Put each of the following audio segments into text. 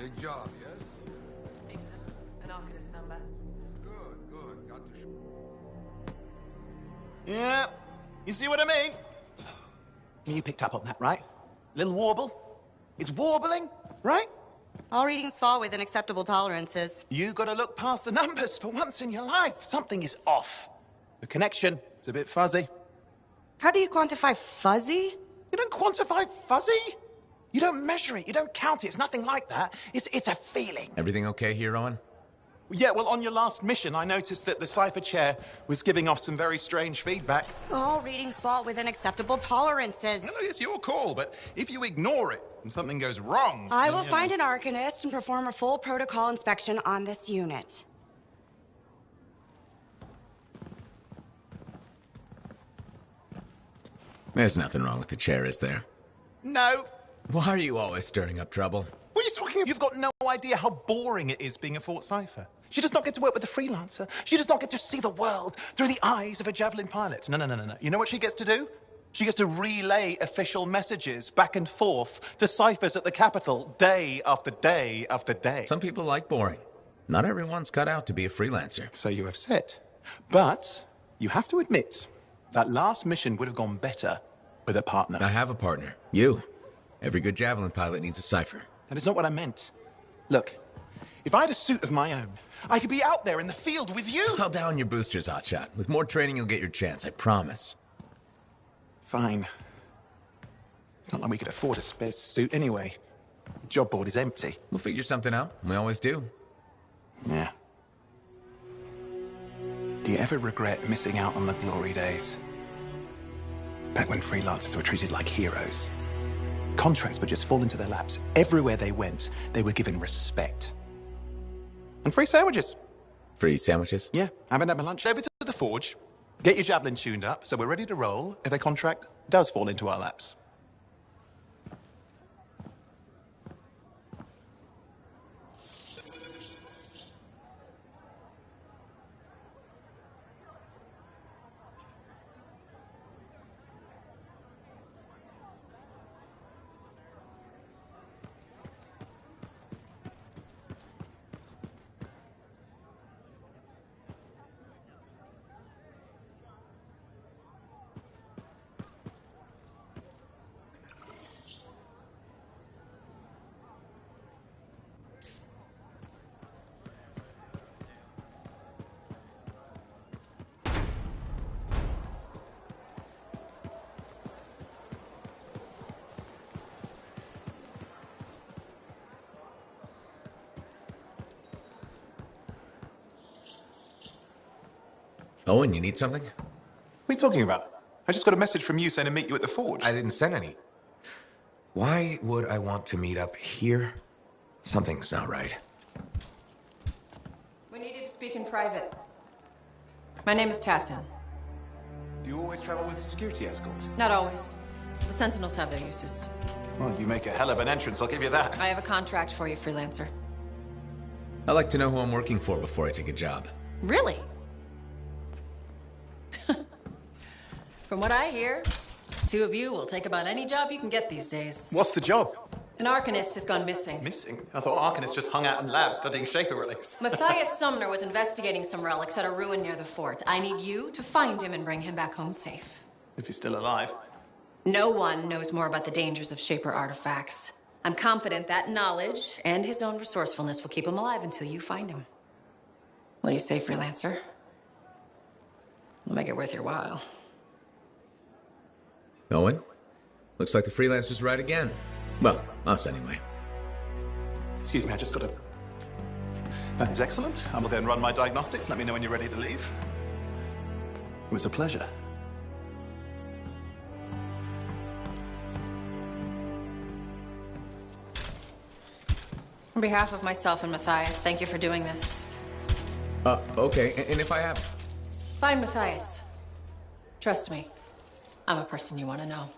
Big job, yes? Think so. An Arcanist number. Good. Got to show. Yeah, you see what I mean? You picked up on that, right? Little warble? It's warbling, right? All readings fall within acceptable tolerances. You gotta look past the numbers for once in your life. Something is off. The connection is a bit fuzzy. How do you quantify fuzzy? You don't quantify fuzzy? You don't measure it, you don't count it, it's nothing like that. It's a feeling. Everything okay here, Owen? Yeah, well, on your last mission, I noticed that the cipher chair was giving off some very strange feedback. All readings fall within acceptable tolerances. No, it's your call, but if you ignore it and something goes wrong... I will find an Arcanist and perform a full protocol inspection on this unit. There's nothing wrong with the chair, is there? No. Why are you always stirring up trouble? What are you talking about? You've got no idea how boring it is being a Fort Cipher. She does not get to work with a freelancer. She does not get to see the world through the eyes of a javelin pilot. No. You know what she gets to do? She gets to relay official messages back and forth to ciphers at the Capitol day after day after day. Some people like boring. Not everyone's cut out to be a freelancer. So you have said. But you have to admit, that last mission would have gone better with a partner. I have a partner. You. Every good javelin pilot needs a cipher. That is not what I meant. Look, if I had a suit of my own, I could be out there in the field with you. Call down your boosters, hotshot. With more training, you'll get your chance, I promise. Fine. It's not like we could afford a spare suit anyway. The job board is empty. We'll figure something out. We always do. Yeah. Do you ever regret missing out on the glory days? Back when freelancers were treated like heroes. Contracts would just fall into their laps. Everywhere they went, they were given respect. And free sandwiches. Free sandwiches? Yeah, haven't had my lunch. Over to the forge, get your javelin tuned up so we're ready to roll if a contract does fall into our laps. Owen, you need something? What are you talking about? I just got a message from you saying to meet you at the forge. I didn't send any. Why would I want to meet up here? Something's not right. We needed to speak in private. My name is Tassin. Do you always travel with a security escort? Not always. The Sentinels have their uses. Well, you make a hell of an entrance, I'll give you that. I have a contract for you, freelancer. I like to know who I'm working for before I take a job. Really? From what I hear, two of you will take about any job you can get these days. What's the job? An Arcanist has gone missing. Missing? I thought Arcanists just hung out in labs studying Shaper relics. Matthias Sumner was investigating some relics at a ruin near the fort. I need you to find him and bring him back home safe. If he's still alive. No one knows more about the dangers of Shaper artifacts. I'm confident that knowledge and his own resourcefulness will keep him alive until you find him. What do you say, freelancer? We'll make it worth your while. Owen? Looks like the freelancer's right again. Well, us anyway. Excuse me, I just got a... That is excellent. I will go and run my diagnostics. Let me know when you're ready to leave. It was a pleasure. On behalf of myself and Matthias, thank you for doing this. Okay, and if I have... Find Matthias. Trust me, I'm a person you want to know.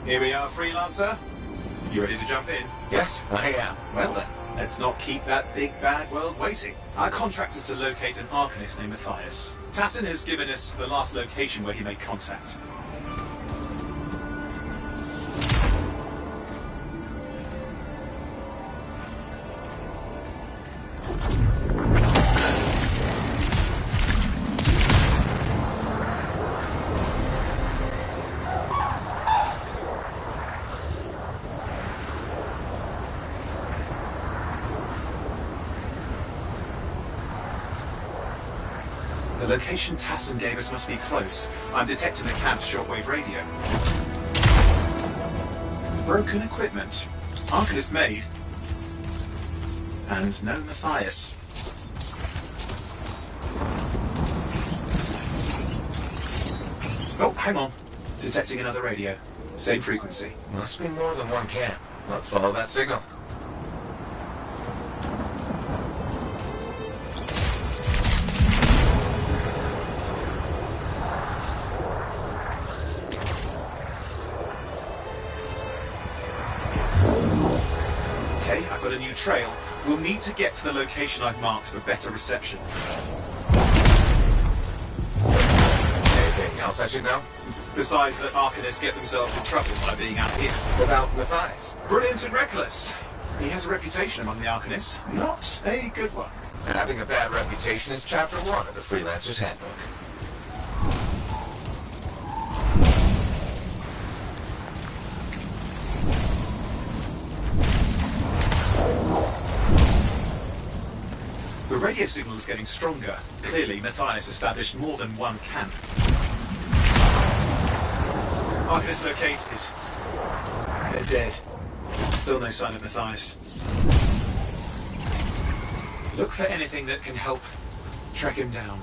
Here we are, Freelancer. You ready to jump in? Yes, I am. Well then, let's not keep that big bad world waiting. Our contract is to locate an Arcanist named Matthias. Tassin has given us the last location where he made contact. The location Tassin gave us must be close. I'm detecting the camp's shortwave radio. Broken equipment. Arcanist made. And no Matthias. Oh, hang on. Detecting another radio. Same frequency. Must be more than one camp. Let's follow that signal. Okay, I've got a new trail. We'll need to get to the location I've marked for better reception. Anything else I should know? Besides that Arcanists get themselves in trouble by being out here. Without Matthias. Brilliant and reckless. He has a reputation among the Arcanists. Not a good one. Having a bad reputation is chapter 1 of the Freelancer's Handbook. The radio signal is getting stronger. Clearly, Matthias established more than one camp. Arcanist located. They're dead. Still no sign of Matthias. Look for anything that can help track him down.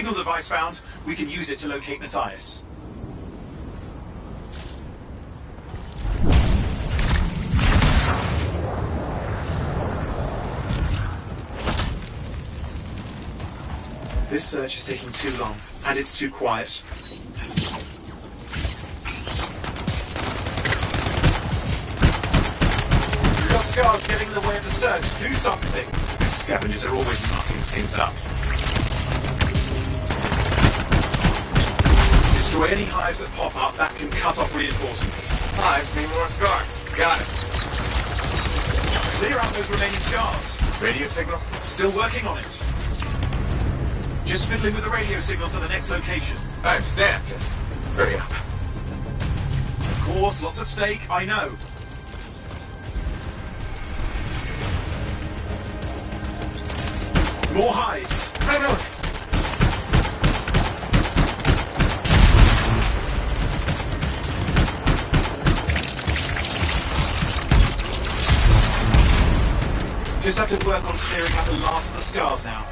signal device found. We can use it to locate Matthias. This search is taking too long, and it's too quiet. We've got scars getting in the way of the search. Do something. These scavengers are always marking things up. Destroy any hives that pop up. That can cut off reinforcements. Hives need more scars. Got it. Clear out those remaining scars. Radio signal? Still working on it. Just fiddling with the radio signal for the next location. I understand. Just hurry up. Of course, lots at stake, I know. More hives. I noticed. Just have to work on clearing out the last of the scars now.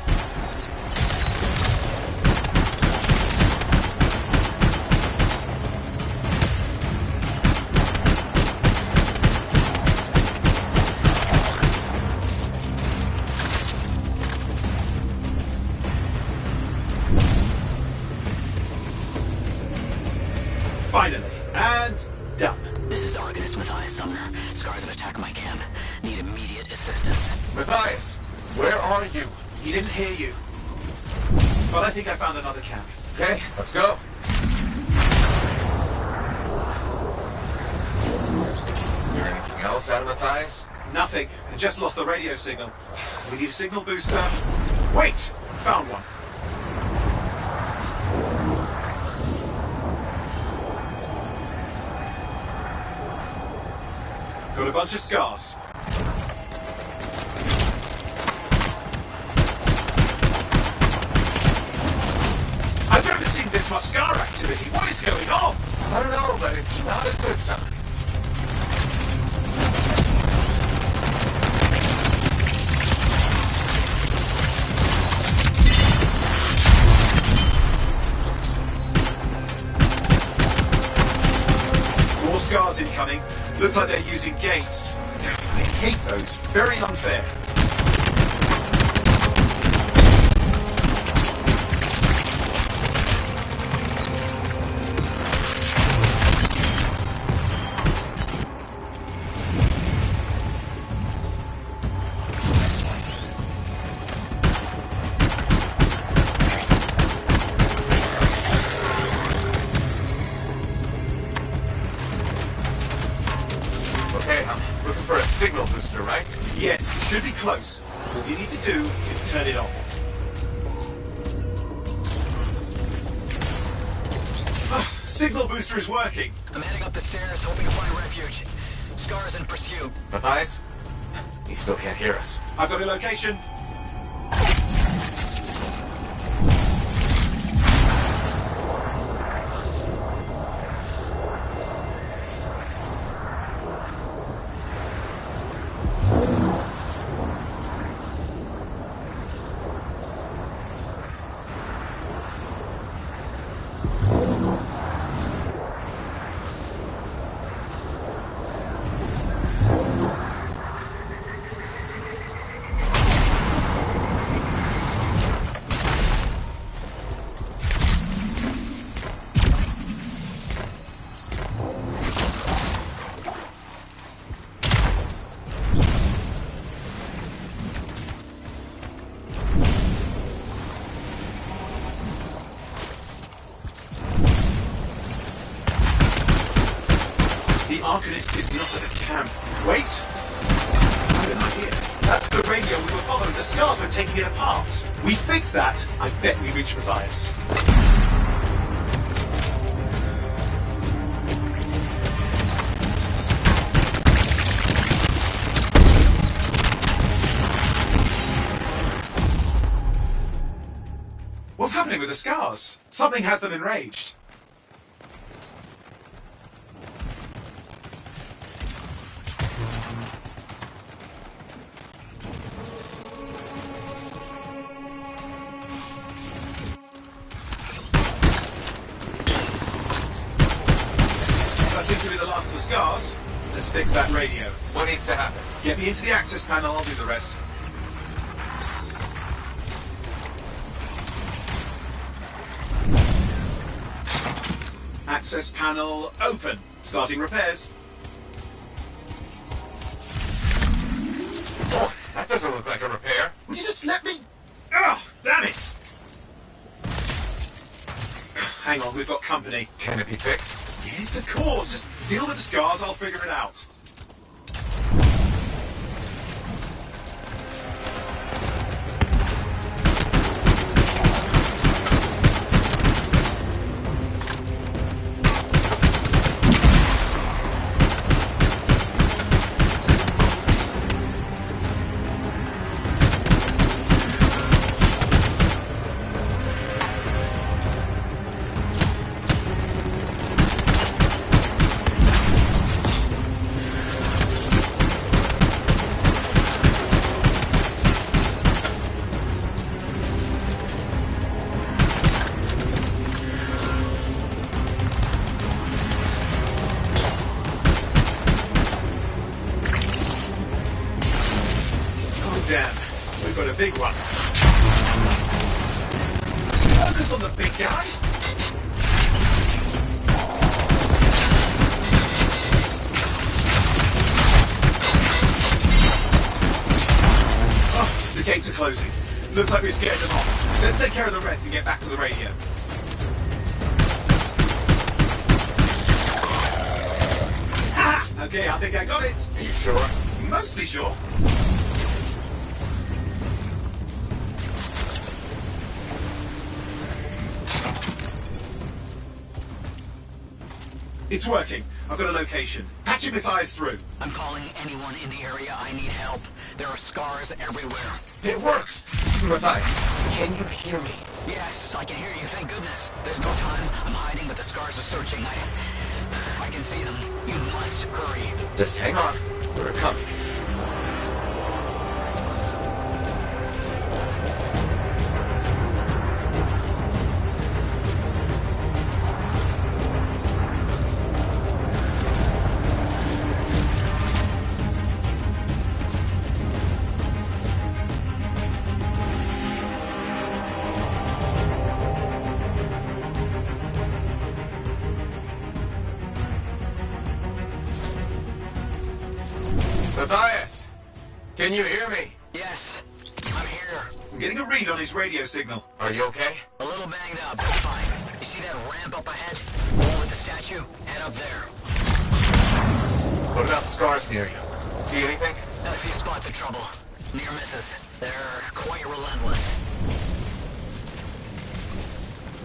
Finally, and done. This is Arcanist Matthias Sumner. Scars have attacked my camp. Need immediate assistance. Matthias, where are you? He didn't hear you. But I think I found another camp. Okay, let's go. Hear anything else out of Matthias? Nothing. I just lost the radio signal. We need a signal booster. Wait! Found one. Got a bunch of scars. I've never seen this much scar activity. What is going on? I don't know, but it's not a good sign. More scars incoming. Looks like they're using gates. I hate those. Very unfair. Okay, I'm looking for a signal booster, right? Yes, it should be close. All you need to do is turn it on. Signal booster is working. I'm heading up the stairs, hoping to find refuge. Scars in pursuit. Matthias? He still can't hear us. I've got a location. The Arcanist is not at the camp. Wait! I have an idea. That's the radio we were following. The scars were taking it apart. We fixed that. I bet we reach Matthias. What's happening with the scars? Something has them enraged. seems to be the last of the scars. Let's fix that radio. What needs to happen? Get me into the access panel, I'll do the rest. Access panel open. Starting repairs. Oh, that doesn't look like a repair. Would you just let me... Oh, damn it! Hang on, we've got company. Can it be fixed? Yes, of course. Just deal with the scars, I'll figure it out. Damn, we've got a big one. Focus on the big guy. Oh, the gates are closing. Looks like we scared them off. Let's take care of the rest and get back to the radio. Ha! Okay, I think I got it. Are you sure? Mostly sure. It's working. I've got a location. Patching Matthias through. I'm calling anyone in the area. I need help. There are scars everywhere. It works! Matthias, can you hear me? Yes, I can hear you, thank goodness. There's no time. I'm hiding, but the scars are searching. I can see them. You must hurry. Just hang on. We're coming. Matthias, can you hear me? Yes, I'm here. I'm getting a read on his radio signal. Are you okay? A little banged up, but fine. You see that ramp up ahead? The one with the statue? Head up there. What about the scars near you? See anything? Got a few spots of trouble. Near misses. They're quite relentless.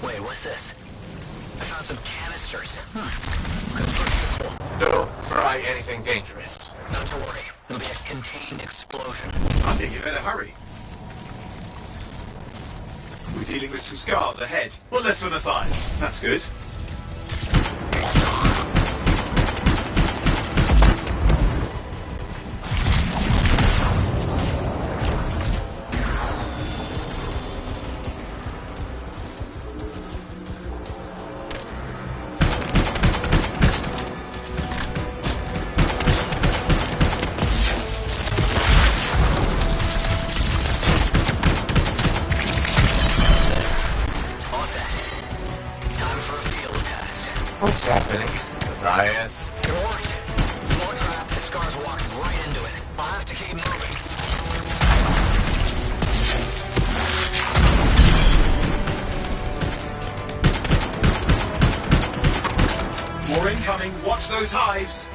Wait, what's this? I found some canisters. Could prove useful. Don't try anything dangerous. Not to worry. It'll be a contained explosion. I think you better hurry. We're dealing with some scars ahead. Well, less for Matthias. That's good. What's happening? Matthias? It worked. Small trap. The scars walked right into it. I'll have to keep moving. More incoming. Watch those hives.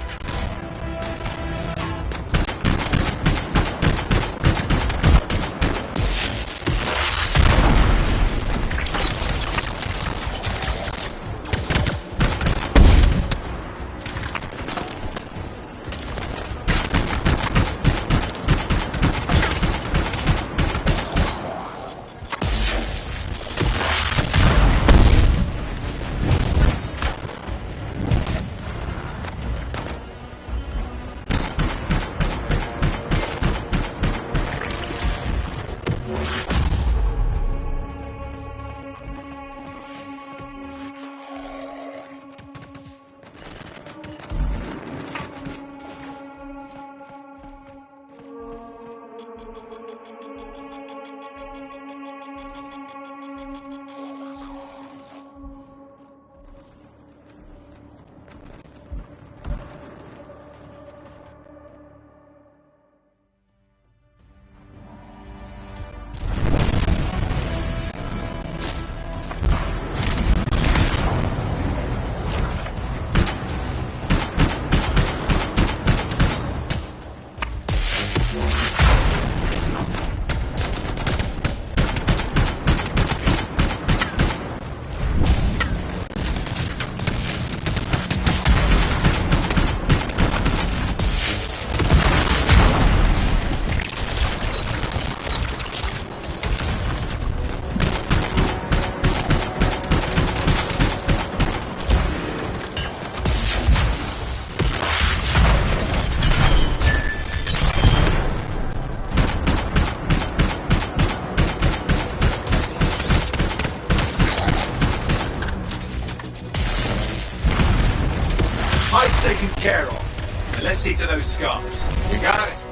taken care of. And let's see to those scars. You got it.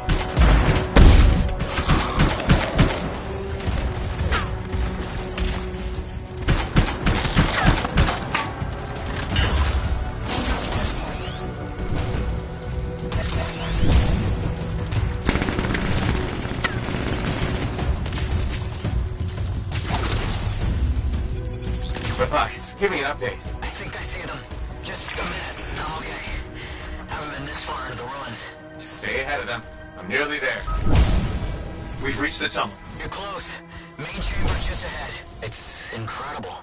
Matthias, give me an update. I think I see them. Just a minute. I'm okay. Haven't been this far into the ruins. Just stay ahead of them. I'm nearly there. We've reached the tunnel. You're close. Main chamber just ahead. It's incredible.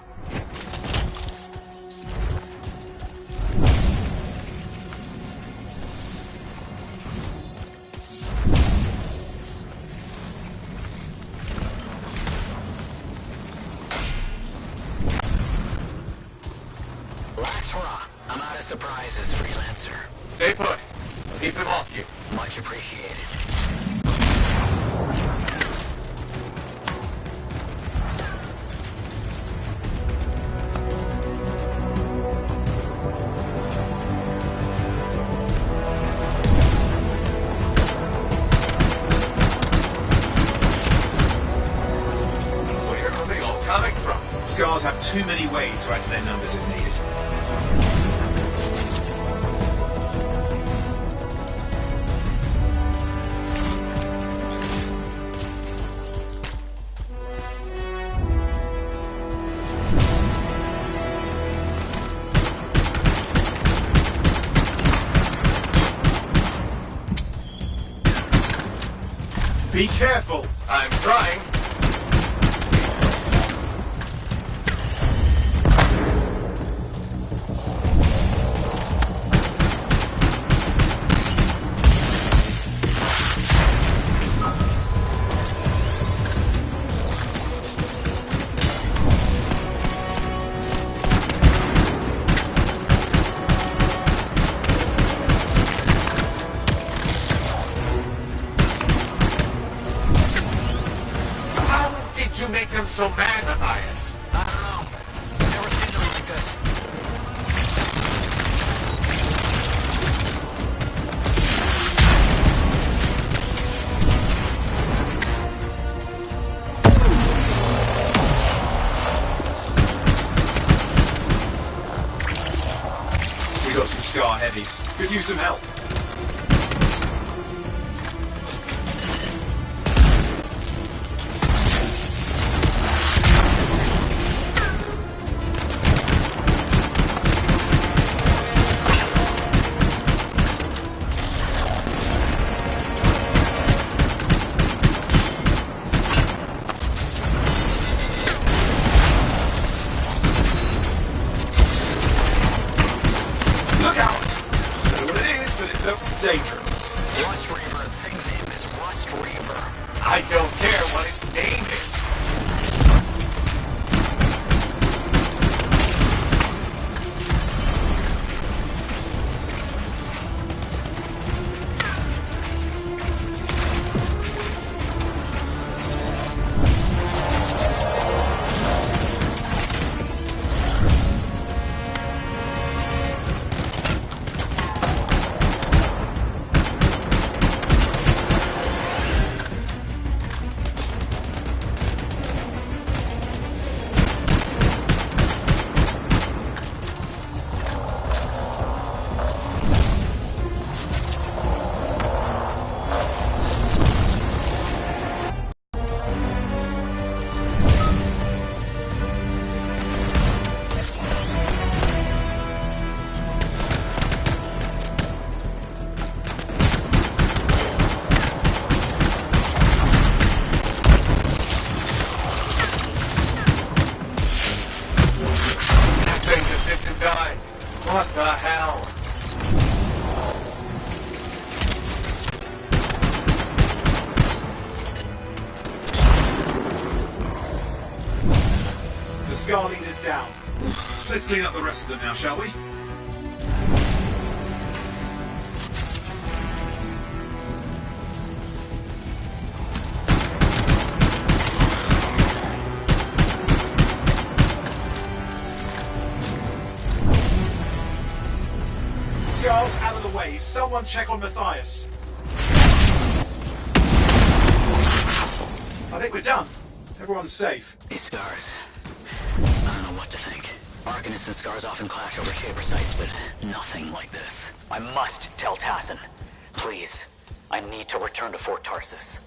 Relax, Ra. I'm out of surprises, freelancer. Stay put. Keep them off you. Much appreciated. Where are they all coming from? Scars have too many ways to add to their numbers if needed. Be careful! I'm trying. How did you make them so mad, Matthias? I don't know. Never seen them like this. We got some scar heavies. Could use some help. Look out! I don't know what it is, but it looks dangerous. Rust Reaver. Thing's name is Rust Reaver. I don't care what its name is. That thing just didn't die. What the hell? The scar leader's down. Let's clean up the rest of them now, shall we? scars out of the way. Someone check on Matthias. I think we're done. Everyone's safe. These scars. I don't know what to think. Arcanists and scars often clash over Shaper sites, but nothing like this. I must tell Tassin. Please. I need to return to Fort Tarsus.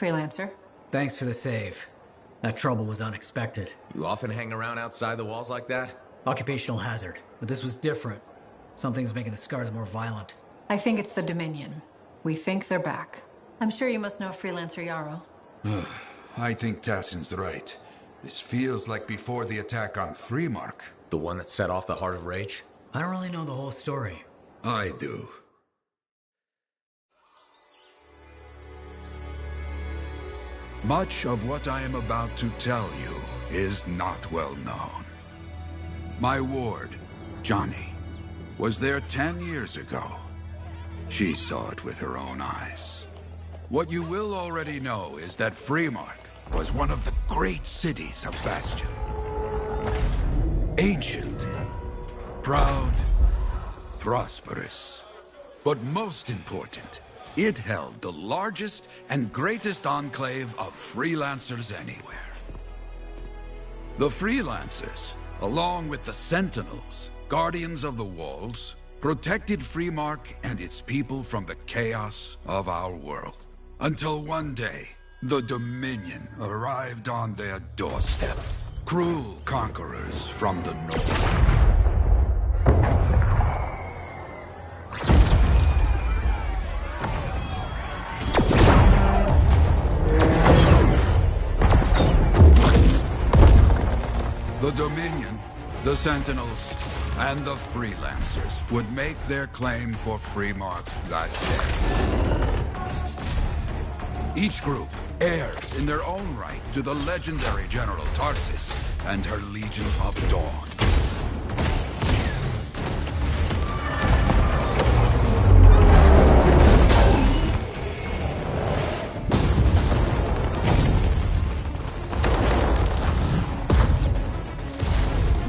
Freelancer. Thanks for the save. That trouble was unexpected. You often hang around outside the walls like that? Occupational hazard, but this was different. Something's making the scars more violent. I think it's the Dominion. We think they're back. I'm sure you must know Freelancer Yarrow. I think Tassin's right. This feels like before the attack on Freemark. The one that set off the Heart of Rage? I don't really know the whole story. I do. Much of what I am about to tell you is not well known. My ward, Johnny, was there 10 years ago. She saw it with her own eyes. What you will already know is that Freemark was one of the great cities of Bastion. Ancient, proud, prosperous. But most important, it held the largest and greatest enclave of freelancers anywhere. The freelancers, along with the Sentinels, guardians of the walls, protected Freemark and its people from the chaos of our world. Until one day, the Dominion arrived on their doorstep. Cruel conquerors from the north. The Dominion, the Sentinels, and the Freelancers would make their claim for Freemark that day. Each group heirs in their own right to the legendary General Tarsis and her Legion of Dawn.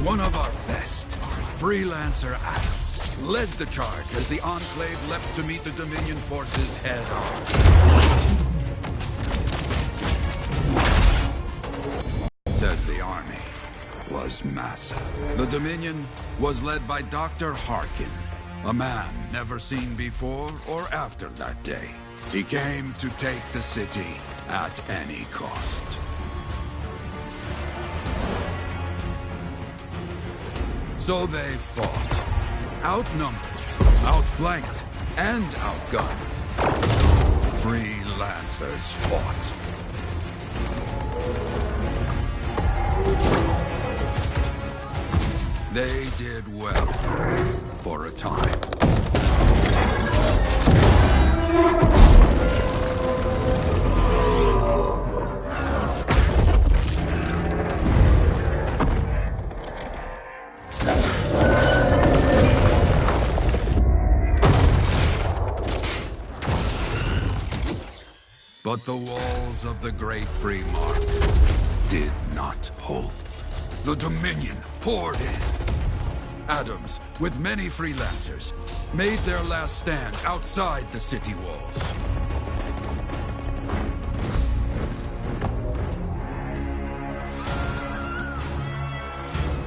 One of our best, Freelancer Adams, led the charge as the Enclave leapt to meet the Dominion forces head on. Says the army was massive. The Dominion was led by Dr. Harkin, a man never seen before or after that day. He came to take the city at any cost. So they fought. Outnumbered, outflanked, and outgunned. Freelancers fought. They did well, for a time. But the walls of the Great Freemark did not hold. The Dominion poured in. Adams, with many freelancers, made their last stand outside the city walls.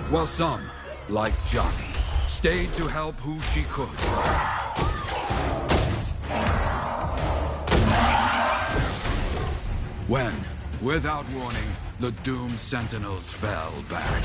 While some, like Johnny, stayed to help who she could. When, without warning, the doomed Sentinels fell back.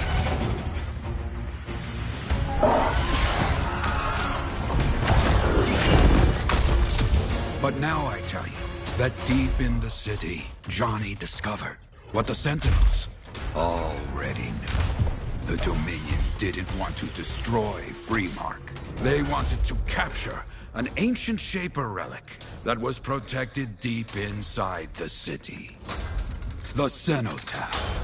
But now I tell you that deep in the city, Johnny discovered what the Sentinels already knew. The Dominion didn't want to destroy Freemark. They wanted to capture an ancient Shaper relic that was protected deep inside the city. The Cenotaph.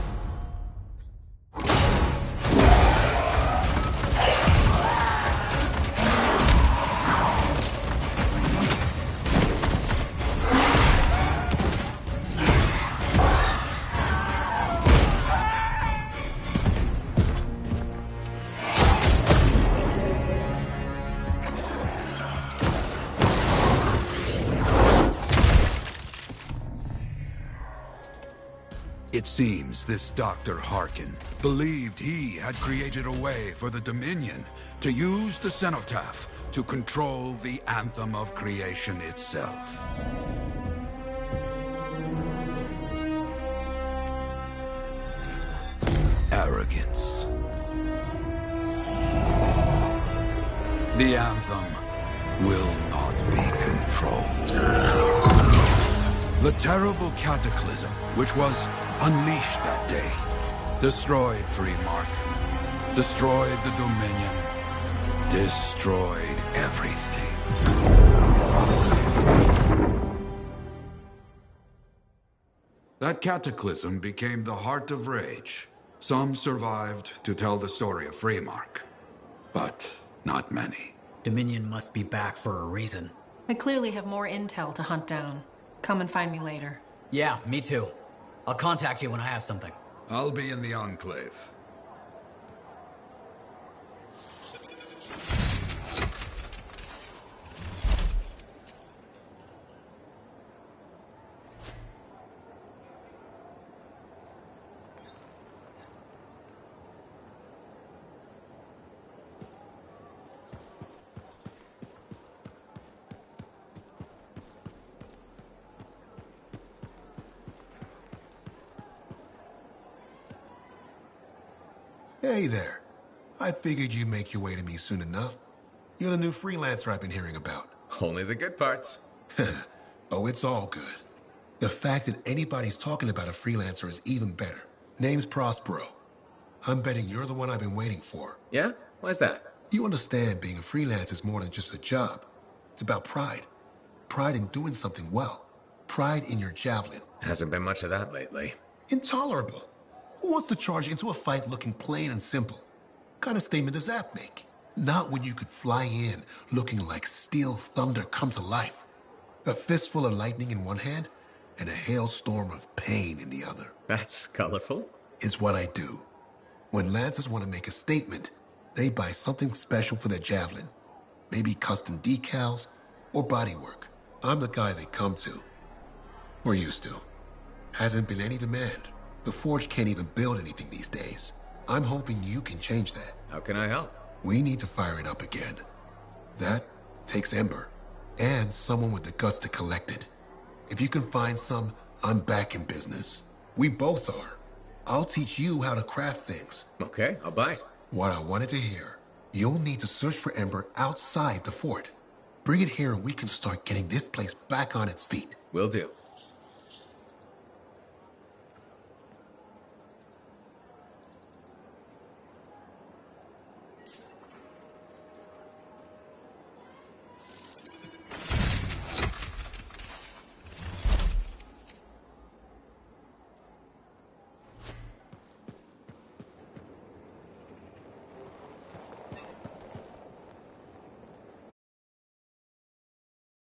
It seems this Dr. Harkin believed he had created a way for the Dominion to use the Cenotaph to control the Anthem of creation itself. arrogance. The Antham will not be controlled. The terrible cataclysm, which was unleashed that day, destroyed Freemark, destroyed the Dominion, destroyed everything. That cataclysm became the heart of rage. Some survived to tell the story of Freemark, but not many. Dominion must be back for a reason. I clearly have more intel to hunt down. Come and find me later. Yeah, me too. I'll contact you when I have something. I'll be in the Enclave. Hey there. I figured you'd make your way to me soon enough. You're the new freelancer I've been hearing about. Only the good parts. Oh, it's all good. The fact that anybody's talking about a freelancer is even better. Name's Prospero. I'm betting you're the one I've been waiting for. Yeah? Why's that? You understand being a freelancer is more than just a job. It's about pride. Pride in doing something well. Pride in your javelin. Hasn't been much of that lately. Intolerable. Who wants to charge into a fight looking plain and simple? What kind of statement does that make? Not when you could fly in looking like steel thunder come to life. A fistful of lightning in one hand and a hailstorm of pain in the other. That's colorful. Is what I do. When lancers want to make a statement, they buy something special for their javelin. Maybe custom decals or bodywork. I'm the guy they come to. Or used to. Hasn't been any demand. The Forge can't even build anything these days. I'm hoping you can change that. How can I help? We need to fire it up again. That takes Ember. And someone with the guts to collect it. If you can find some, I'm back in business. We both are. I'll teach you how to craft things. Okay, I'll bite. What I wanted to hear. You'll need to search for Ember outside the fort. Bring it here and we can start getting this place back on its feet. Will do.